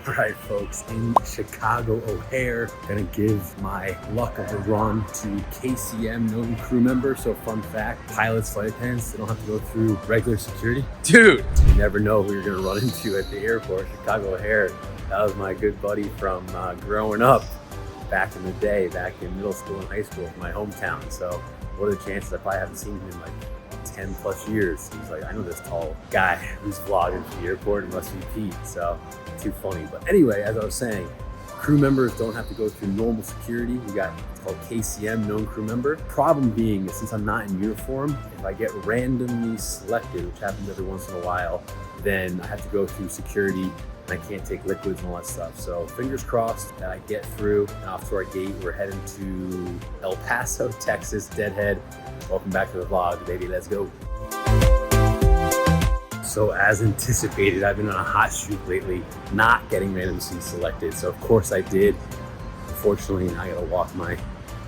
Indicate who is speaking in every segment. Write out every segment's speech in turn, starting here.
Speaker 1: Alright folks, in Chicago O'Hare, gonna give my luck of the run to KCM known crew member. So fun fact, pilots, flight attendants, they don't have to go through regular security. Dude, you never know who you're gonna run into at the airport. Chicago O'Hare, that was my good buddy from growing up back in the day, back in middle school and high school, my hometown. So what are the chances? I probably haven't seen him in like 10 plus years. He's like, I know this tall guy who's vlogging from the airport. It must be Pete. So too funny. But anyway, as I was saying, crew members don't have to go through normal security. We got, it's called KCM, known crew member. Problem being is, since I'm not in uniform, if I get randomly selected, which happens every once in a while, then I have to go through security and I can't take liquids and all that stuff. So fingers crossed that I get through and off to our gate. We're heading to El Paso, Texas, Deadhead. Welcome back to the vlog, baby, let's go. So as anticipated, I've been on a hot streak lately, not getting randomly selected. So of course I did. Unfortunately, now I gotta walk my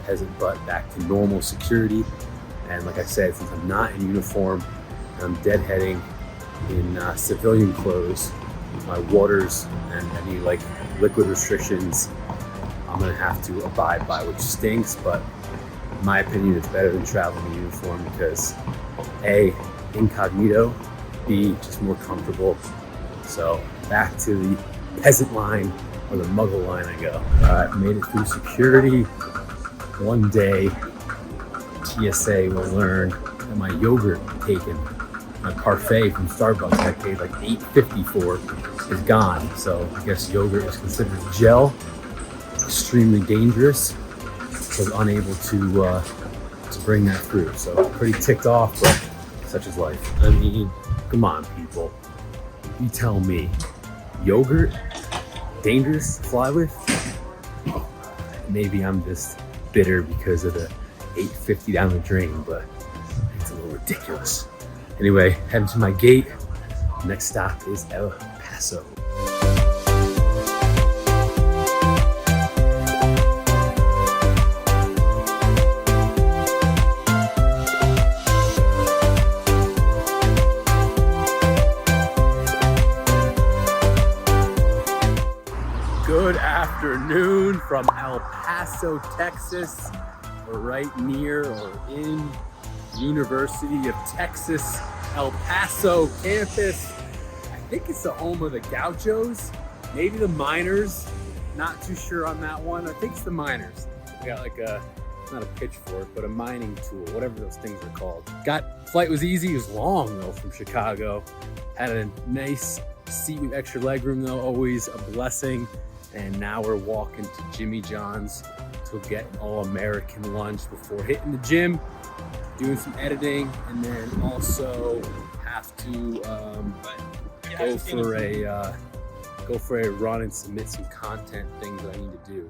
Speaker 1: peasant butt back to normal security. And like I said, since I'm not in uniform, I'm deadheading in civilian clothes, my waters and any like liquid restrictions I'm gonna have to abide by, which stinks, but in my opinion, it's better than traveling in uniform because A, incognito, B, just more comfortable. So back to the peasant line or the muggle line I go. All right, made it through security. One day, TSA will learn that my yogurt taken, my parfait from Starbucks I paid like $8.50 for, is gone. So I guess yogurt is considered gel, extremely dangerous. Was unable to bring that through. So pretty ticked off, but such is life. I mean, come on people. You tell me, yogurt, dangerous to fly with? Maybe I'm just bitter because of the $8.50 down the drain, but it's a little ridiculous. Anyway, heading to my gate. Next stop is El Paso. Good afternoon from El Paso, Texas. We're right near or in University of Texas, El Paso campus. I think it's the home of the Gauchos, maybe the Miners. Not too sure on that one. I think it's the Miners. We got like a, not a pitchfork, but a mining tool, whatever those things are called. Flight was easy, it was long though from Chicago. Had a nice seat with extra legroom though, always a blessing. And now we're walking to Jimmy John's to get an all-American lunch before hitting the gym, doing some editing, and then also have to go for a run and submit some content things that I need to do.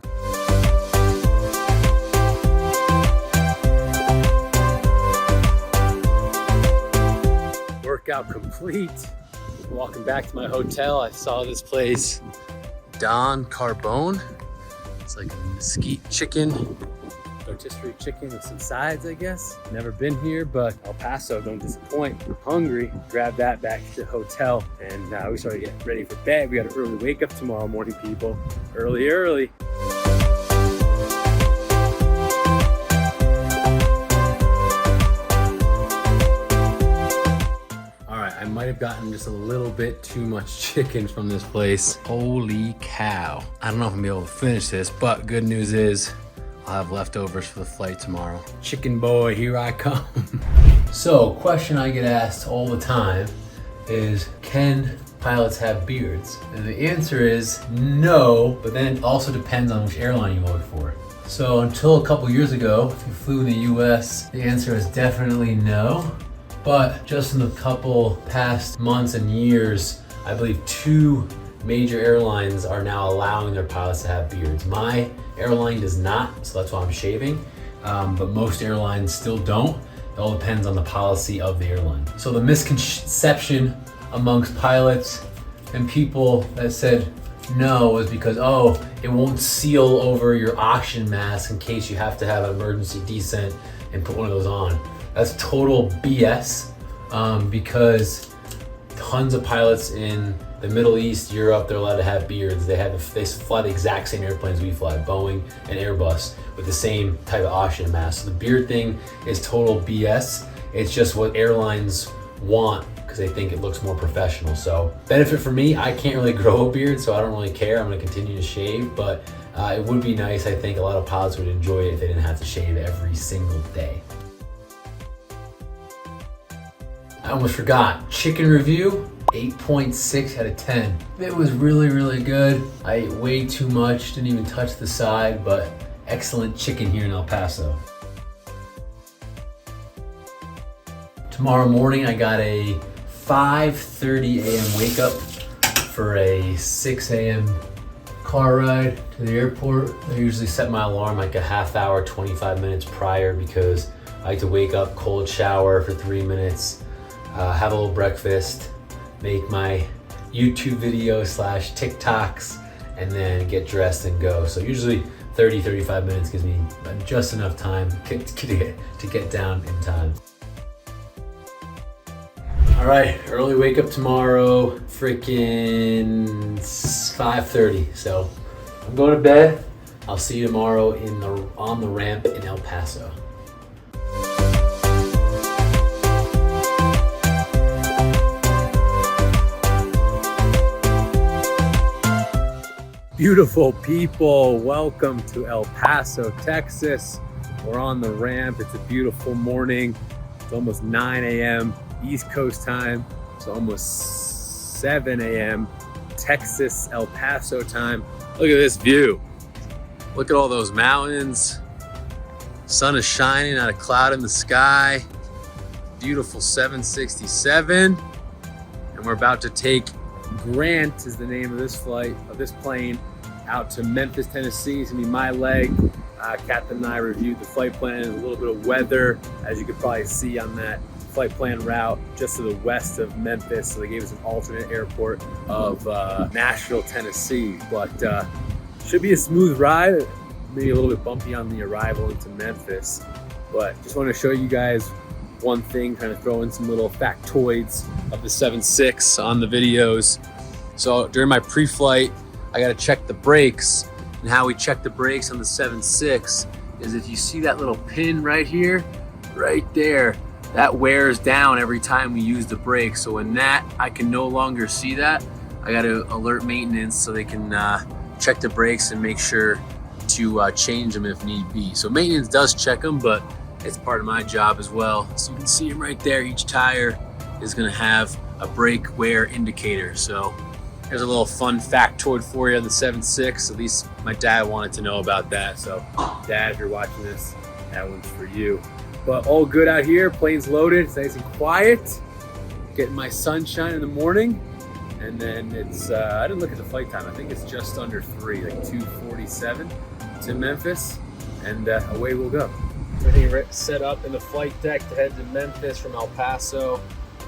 Speaker 1: Workout complete. Walking back to my hotel, I saw this place, Don Carbone. It's like a mesquite chicken, rotisserie chicken with some sides, I guess. Never been here, but El Paso don't disappoint. I'm hungry. Grab that back to the hotel, and we started getting ready for bed. We got an early wake up tomorrow morning, people. Early. I might have gotten just a little bit too much chicken from this place. Holy cow. I don't know if I'm gonna be able to finish this, but good news is I'll have leftovers for the flight tomorrow. Chicken boy, here I come. So, question I get asked all the time is, can pilots have beards? And the answer is no, but then it also depends on which airline you vote for. So until a couple years ago, if you flew in the US, the answer is definitely no. But just in the couple past months and years, I believe 2 major airlines are now allowing their pilots to have beards. My airline does not, so that's why I'm shaving. But most airlines still don't. It all depends on the policy of the airline. So the misconception amongst pilots and people that said
Speaker 2: no was because, oh, it won't seal over your oxygen mask in case you have to have an emergency descent and put one of those on. That's total BS, because tons of pilots in the Middle East, Europe, they're allowed to have beards. They fly the exact same airplanes we fly, Boeing and Airbus, with the same type of oxygen mask. So the beard thing is total BS. It's just what airlines want because they think it looks more professional. So benefit for me, I can't really grow a beard, so I don't really care. I'm gonna continue to shave, but it would be nice. I think a lot of pilots would enjoy it if they didn't have to shave every single day. I almost forgot, chicken review, 8.6 out of 10. It was really, really good. I ate way too much, didn't even touch the side, but excellent chicken here in El Paso. Tomorrow morning, I got a 5:30 a.m. wake up for a 6 a.m. car ride to the airport. I usually set my alarm like a half hour, 25 minutes prior because I like to wake up, cold shower for 3 minutes, have a little breakfast, make my YouTube videos / TikToks, and then get dressed and go. So usually 30-35 minutes gives me just enough time to get down in time. All right, early wake up tomorrow, freaking 5:30. So I'm going to bed. I'll see you tomorrow on the ramp in El Paso.
Speaker 1: Beautiful people, welcome to El Paso, Texas. We're on the ramp. It's a beautiful morning. It's almost 9 a.m. East Coast time. It's almost 7 a.m. Texas, El Paso time. Look at this view. Look at all those mountains. Sun is shining, not a cloud in the sky. Beautiful 767. And we're about to take Grant is the name of this flight, of this plane, out to Memphis, Tennessee. It's gonna be my leg. Captain and I reviewed the flight plan, a little bit of weather, as you could probably see on that flight plan route just to the west of Memphis. So they gave us an alternate airport of Nashville, Tennessee. But should be a smooth ride, maybe a little bit bumpy on the arrival into Memphis. But just want to show you guys one thing, kind of throw in some little factoids of the 7.6 on the videos. So during my pre-flight, I got to check the brakes, and how we check the brakes on the 7.6 is if you see that little pin right here, right there, that wears down every time we use the brakes. So when I can no longer see that, I got to alert maintenance so they can check the brakes and make sure to change them if need be. So maintenance does check them, but it's part of my job as well. So you can see them right there. Each tire is going to have a brake wear indicator. So here's a little fun factoid for you on the 7.6. At least my dad wanted to know about that. So Dad, if you're watching this, that one's for you. But all good out here. Plane's loaded. It's nice and quiet. Getting my sunshine in the morning. And then it's, I didn't look at the flight time. I think it's just under 3, like 2:47 to Memphis. And away we'll go. Everything set up in the flight deck to head to Memphis from El Paso.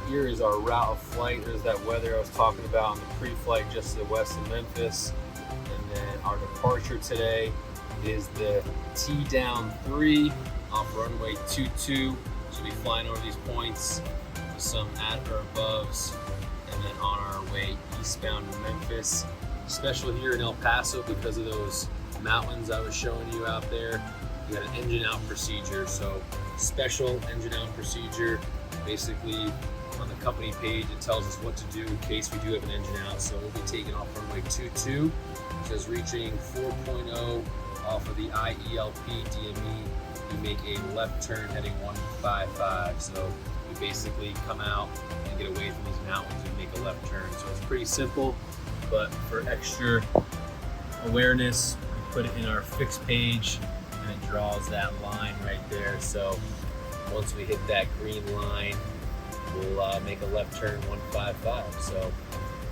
Speaker 1: Here is our route of flight. There's that weather I was talking about on the pre-flight just to the west of Memphis. And then our departure today is the T-down 3 off runway 22. So we'll be flying over these points with some at or aboves, and then on our way eastbound to Memphis. Special here in El Paso because of those mountains I was showing you out there. We got an engine out procedure, so special engine out procedure. Basically, on the company page, it tells us what to do in case we do have an engine out. So we'll be taking off runway 22. It says reaching 4.0 off of the IELP DME. We make a left turn heading 155. So we basically come out and get away from these mountains and make a left turn. So it's pretty simple, but for extra awareness, we put it in our fixed page. It draws that line right there. So once we hit that green line, we'll make a left turn 155. So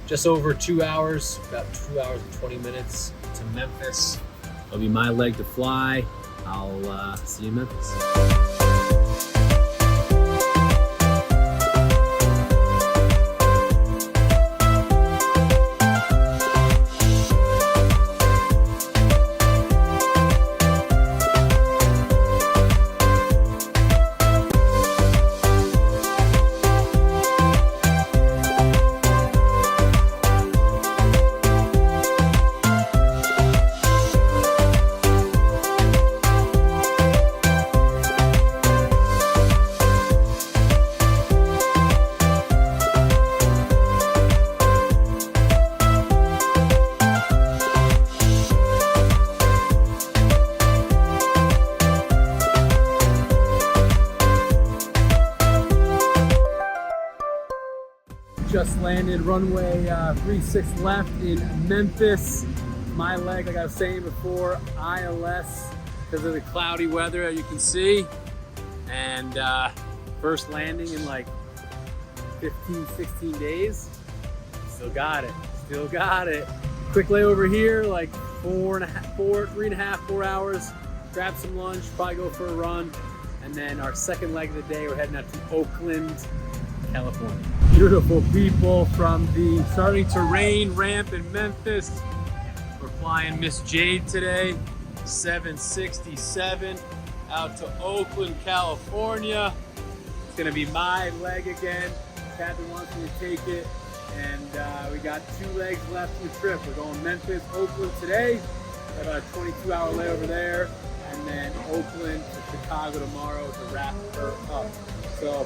Speaker 1: just over 2 hours, about 2 hours and 20 minutes to Memphis. It'll be my leg to fly. I'll see you in Memphis. just landed runway 36 left in Memphis. My leg, like I was saying before, ILS because of the cloudy weather, as you can see. And first landing in like 15, 16 days. Still got it, still got it. Quick layover here, like 3.5, 4 hours. Grab some lunch, probably go for a run. And then our second leg of the day, we're heading out to Oakland, California. Beautiful people from the starting to rain ramp in Memphis. We're flying Miss Jade today, 767, out to Oakland, California. It's gonna be my leg again. Kathy wants me to take it. And we got 2 legs left in the trip. We're going Memphis, Oakland today. About a 22-hour layover there. And then Oakland to Chicago tomorrow to wrap her up. So.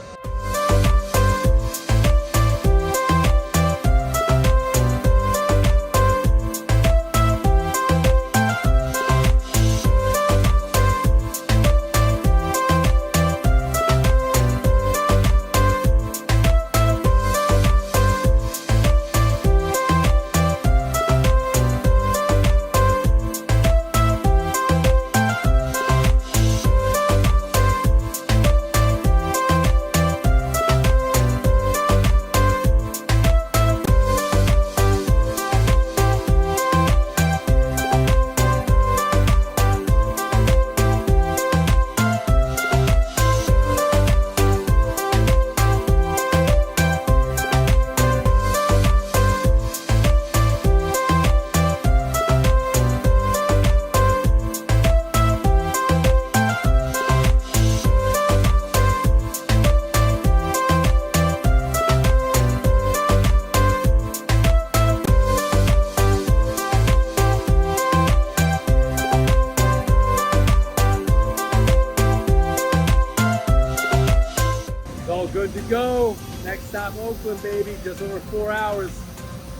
Speaker 1: Good to go. Next stop, Oakland, baby. Just over 4 hours.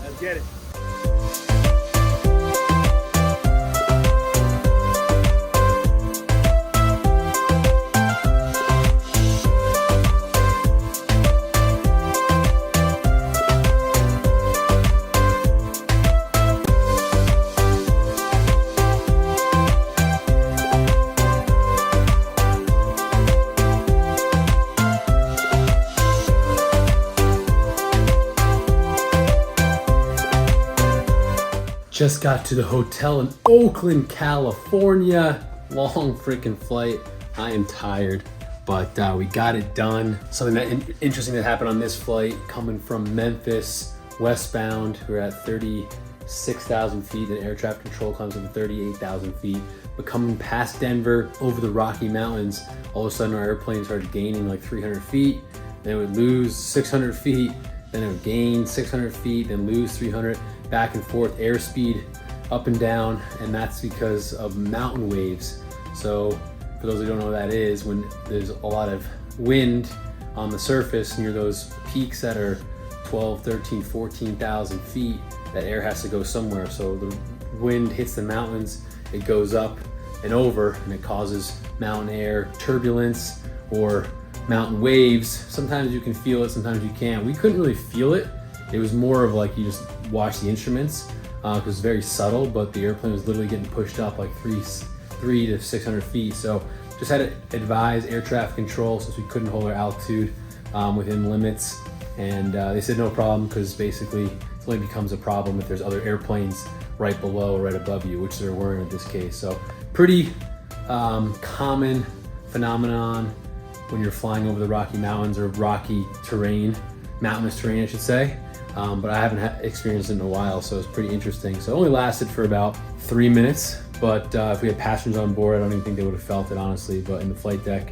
Speaker 1: Let's get it. Just got to the hotel in Oakland, California. Long freaking flight. I am tired, but we got it done. Something that interesting that happened on this flight, coming from Memphis westbound. We're at 36,000 feet, and air traffic control comes in 38,000 feet. But coming past Denver over the Rocky Mountains, all of a sudden our airplane started gaining like 300 feet. Then it would lose 600 feet. Then it would gain 600 feet, then lose 300. Back and forth airspeed up and down, and that's because of mountain waves. So for those who don't know what that is, when there's a lot of wind on the surface near those peaks that are 12, 13, 14,000 feet, that air has to go somewhere. So the wind hits the mountains, it goes up and over, and it causes mountain air turbulence or mountain waves. Sometimes you can feel it, sometimes you can't. We couldn't really feel it. It was more of like you just watch the instruments because it's very subtle, but the airplane was literally getting pushed up like 3 to 600 feet. So just had to advise air traffic control since we couldn't hold our altitude within limits. And they said no problem, because basically it only becomes a problem if there's other airplanes right below or right above you, which there weren't in this case. So pretty common phenomenon when you're flying over the Rocky Mountains, or rocky terrain, mountainous terrain I should say. But I haven't experienced it in a while, so it's pretty interesting. So it only lasted for about 3 minutes, but if we had passengers on board, I don't even think they would have felt it, honestly. But in the flight deck,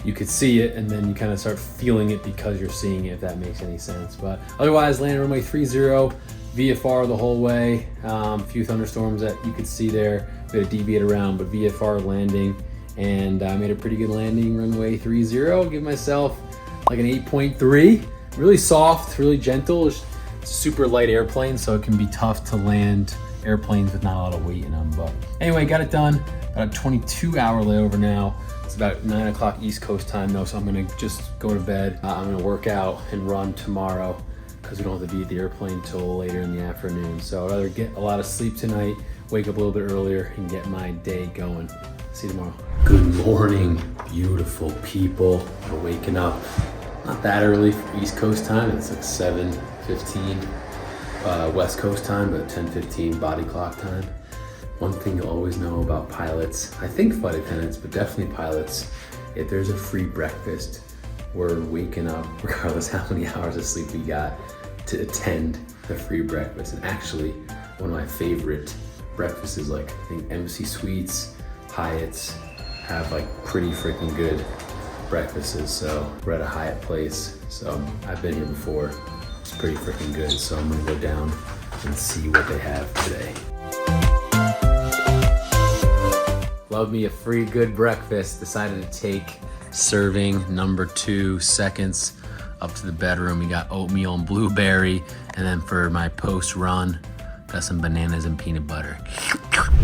Speaker 1: you could see it, and then you kind of start feeling it because you're seeing it, if that makes any sense. But otherwise, landed runway 30, VFR the whole way. A few thunderstorms that you could see there. We had to deviate around, but VFR landing, and I made a pretty good landing, runway 30. Give myself like an 8.3. Really soft, really gentle. It's a super light airplane, so it can be tough to land airplanes with not a lot of weight in them. But anyway, got it done. About a 22-hour layover now. It's about 9 o'clock East Coast time though, so I'm gonna just go to bed. I'm gonna work out and run tomorrow, because we don't have to be at the airplane till later in the afternoon. So I'd rather get a lot of sleep tonight, wake up a little bit earlier, and get my day going. See you tomorrow. Good morning, beautiful people. We're waking up not that early for East Coast time. It's like 7:15 West Coast time, but 10:15 body clock time. One thing you'll always know about pilots, I think flight attendants, but definitely pilots, if there's a free breakfast, we're waking up regardless how many hours of sleep we got to attend the free breakfast. And actually, one of my favorite breakfasts is like, I think MC Suites, Hyatt's have like pretty freaking good breakfasts. So we're at a Hyatt place. So I've been here before. It's pretty freaking good. So I'm gonna go down and see what they have today. Love me a free good breakfast. Decided to take serving number 2, seconds up to the bedroom. We got oatmeal and blueberry. And then for my post run, got some bananas and peanut butter.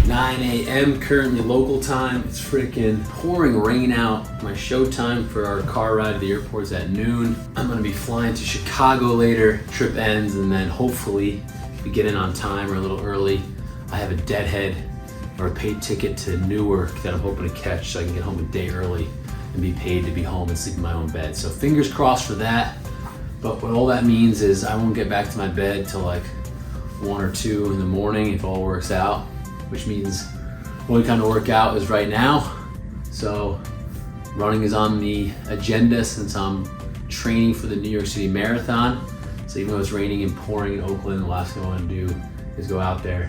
Speaker 1: 9 a.m. currently local time. It's freaking pouring rain out. My show time for our car ride to the airport is at noon. I'm gonna be flying to Chicago later. Trip ends, and then hopefully we get in on time or a little early. I have a deadhead or a paid ticket to Newark that I'm hoping to catch so I can get home a day early and be paid to be home and sleep in my own bed. So fingers crossed for that. But what all that means is I won't get back to my bed till like 1 or 2 in the morning if all works out, which means the only time to work out is right now. So running is on the agenda since I'm training for the New York City Marathon. So even though it's raining and pouring in Oakland, the last thing I want to do is go out there.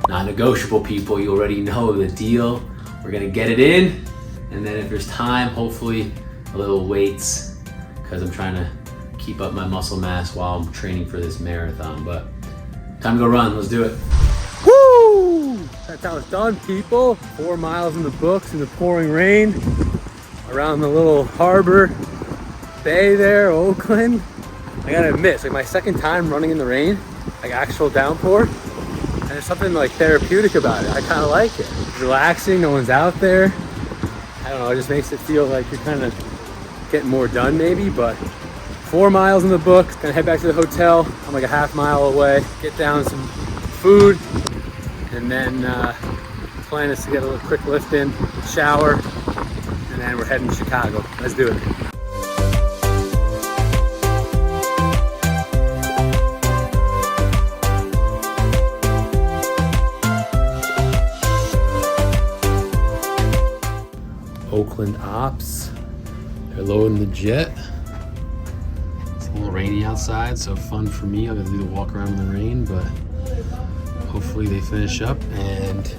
Speaker 1: Non-negotiable, people, you already know the deal. We're gonna get it in, and then if there's time, hopefully a little weights, because I'm trying to keep up my muscle mass while I'm training for this marathon. But time to go run, let's do it. Woo! That's how it's done, people. 4 miles in the books in the pouring rain, around the little harbor bay there, Oakland. I gotta admit, it's like my second time running in the rain, like actual downpour. And there's something like therapeutic about it. I kind of like it. It's relaxing, no one's out there. I don't know, it just makes it feel like you're kind of getting more done maybe, but 4 miles in the books, gonna head back to the hotel. I'm like a half mile away, get down some food, and then plan is to get a little quick lift in, shower, and then we're heading to Chicago. Let's do it. Oakland ops, they're loading the jet. It's a little rainy outside, so fun for me. I'll get to do the walk around in the rain, but hopefully they finish up and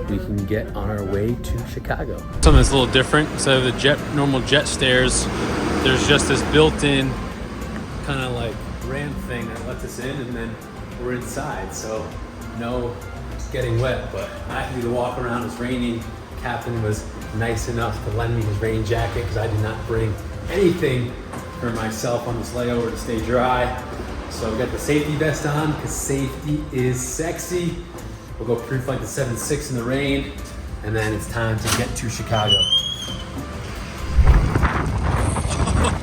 Speaker 1: we can get on our way to Chicago. Something that's a little different. Instead of the normal jet stairs, there's just this built-in kind of like ramp thing that lets us in, and then we're inside. So no getting wet, but I have to do the walk around. It's raining. Captain was nice enough to lend me his rain jacket because I did not bring anything for myself on this layover to stay dry. So I've got the safety vest on because safety is sexy. We'll go pre-flight to 7-6 in the rain, and then it's time to get to Chicago.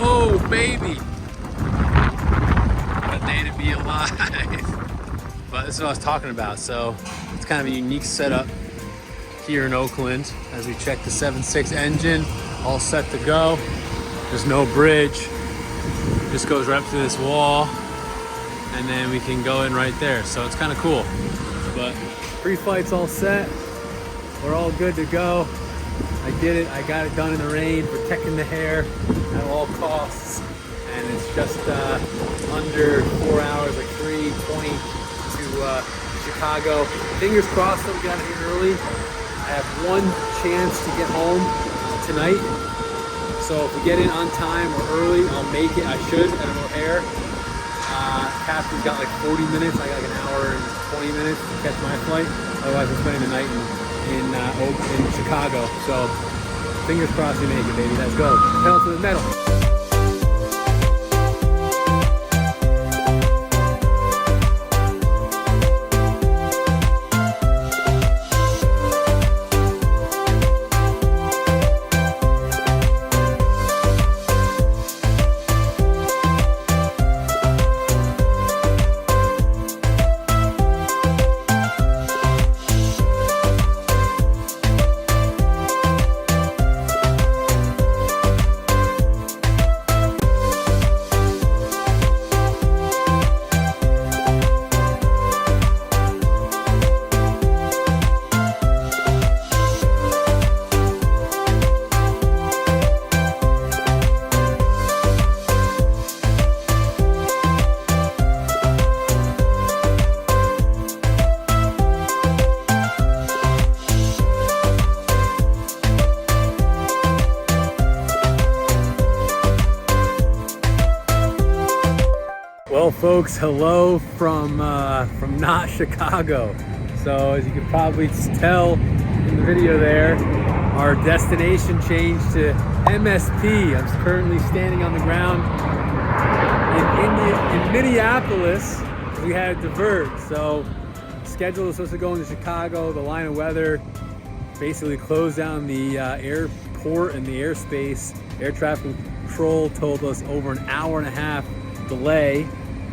Speaker 1: Oh, baby. What a day to be alive. But this is what I was talking about. So it's kind of a unique setup here in Oakland as we check the 7.6 engine, all set to go. There's no bridge, just goes right up to this wall, and then we can go in right there. So it's kind of cool. But pre-flight's all set, we're all good to go. I did it, I got it done in the rain, protecting the hair at all costs, and it's just under 4 hours, like 3:20 to Chicago. Fingers crossed that we got here early. I have one chance to get home tonight. So if we get in on time or early, I'll make it. I should at an O'Hare. Captain's got like 40 minutes. I got like an hour and 20 minutes to catch my flight. Otherwise, I'm spending the night in Chicago. So fingers crossed we make it, baby. Let's go. Pedal to the metal. Well, folks, hello from not Chicago. So as you can probably tell in the video there, our destination changed to MSP. I'm currently standing on the ground in Minneapolis. We had to divert. So schedule was supposed to go into Chicago. The line of weather basically closed down the airport and the airspace. Air traffic control told us over an hour and a half delay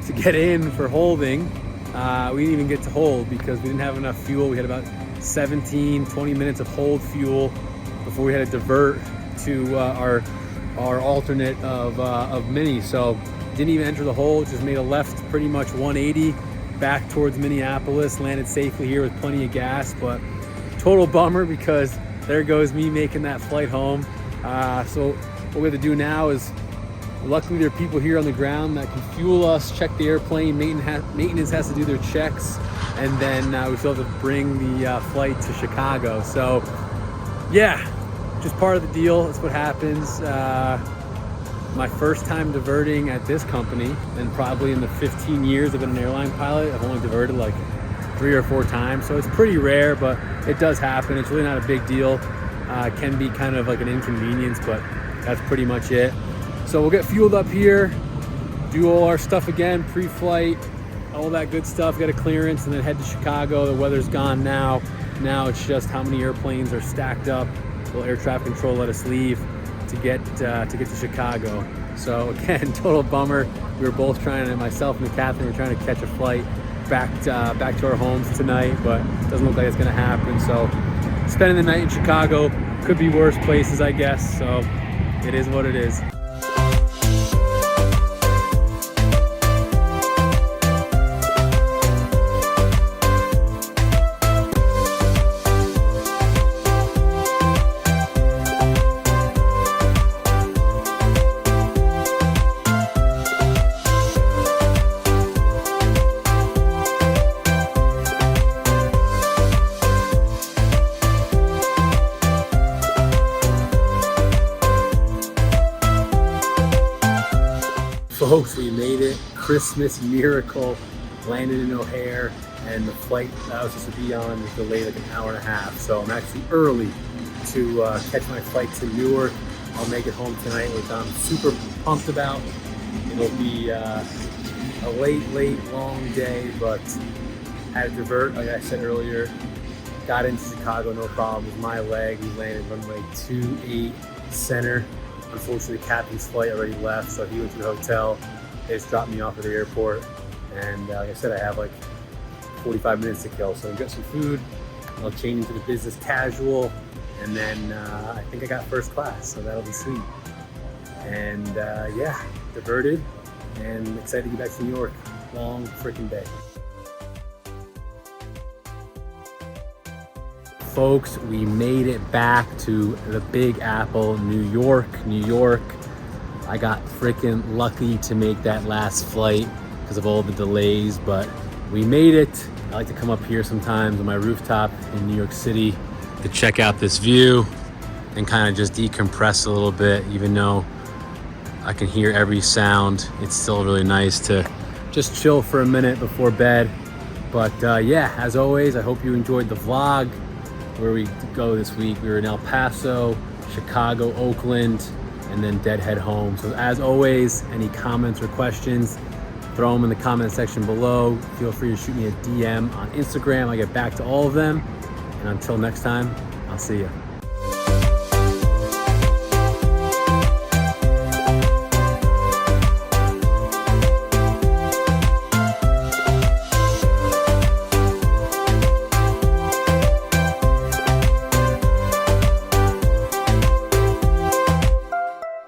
Speaker 1: to get in for holding. We didn't even get to hold because we didn't have enough fuel. We had about 17-20 minutes of hold fuel before we had to divert to our alternate of Mini. So didn't even enter the hold, just made a left pretty much 180 back towards Minneapolis, landed safely here with plenty of gas, but total bummer because there goes me making that flight home. So what we have to do now is, luckily there are people here on the ground that can fuel us, check the airplane, maintenance has to do their checks, and then we still have to bring the flight to Chicago. So yeah, just part of the deal. That's what happens. My first time diverting at this company, and probably in the 15 years I've been an airline pilot, I've only diverted like 3 or 4 times. So it's pretty rare, but it does happen. It's really not a big deal. It can be kind of like an inconvenience, but that's pretty much it. So we'll get fueled up here, do all our stuff again, pre-flight, all that good stuff, get a clearance, and then head to Chicago. The weather's gone now. Now it's just how many airplanes are stacked up. Will air traffic control let us leave to get to Chicago? So again, total bummer. We were both trying to, myself and Catherine were trying to catch a flight back to our homes tonight, but it doesn't look like it's gonna happen. So spending the night in Chicago could be worse places, I guess. So it is what it is. Folks, we made it. Christmas miracle. Landed in O'Hare, and the flight that I was supposed to be on was delayed like an hour and a half. So I'm actually early to catch my flight to Newark. I'll make it home tonight, which I'm super pumped about. It'll be a late, long day, but had to divert, like I said earlier. Got into Chicago, no problem. With my leg, we landed runway 28 center. Unfortunately, the captain's flight already left, so he went to the hotel. They just dropped me off at the airport, and like I said, I have like 45 minutes to kill. So I've got some food. I'll change into the business casual, and then I think I got first class, so that'll be sweet. And yeah, diverted, and excited to get back to New York. Long freaking day. Folks, we made it back to the Big Apple, New York. I got freaking lucky to make that last flight because of all the delays, but we made it. I like to come up here sometimes on my rooftop in New York City to check out this view and kind of just decompress a little bit. Even though I can hear every sound, it's still really nice to just chill for a minute before bed. But yeah, as always, I hope you enjoyed the vlog. Where we go this week, we were in El Paso, Chicago, Oakland, and then deadhead home. So as always, any comments or questions, throw them in the comment section below. Feel free to shoot me a DM on Instagram. I get back to all of them. And until next time, I'll see you.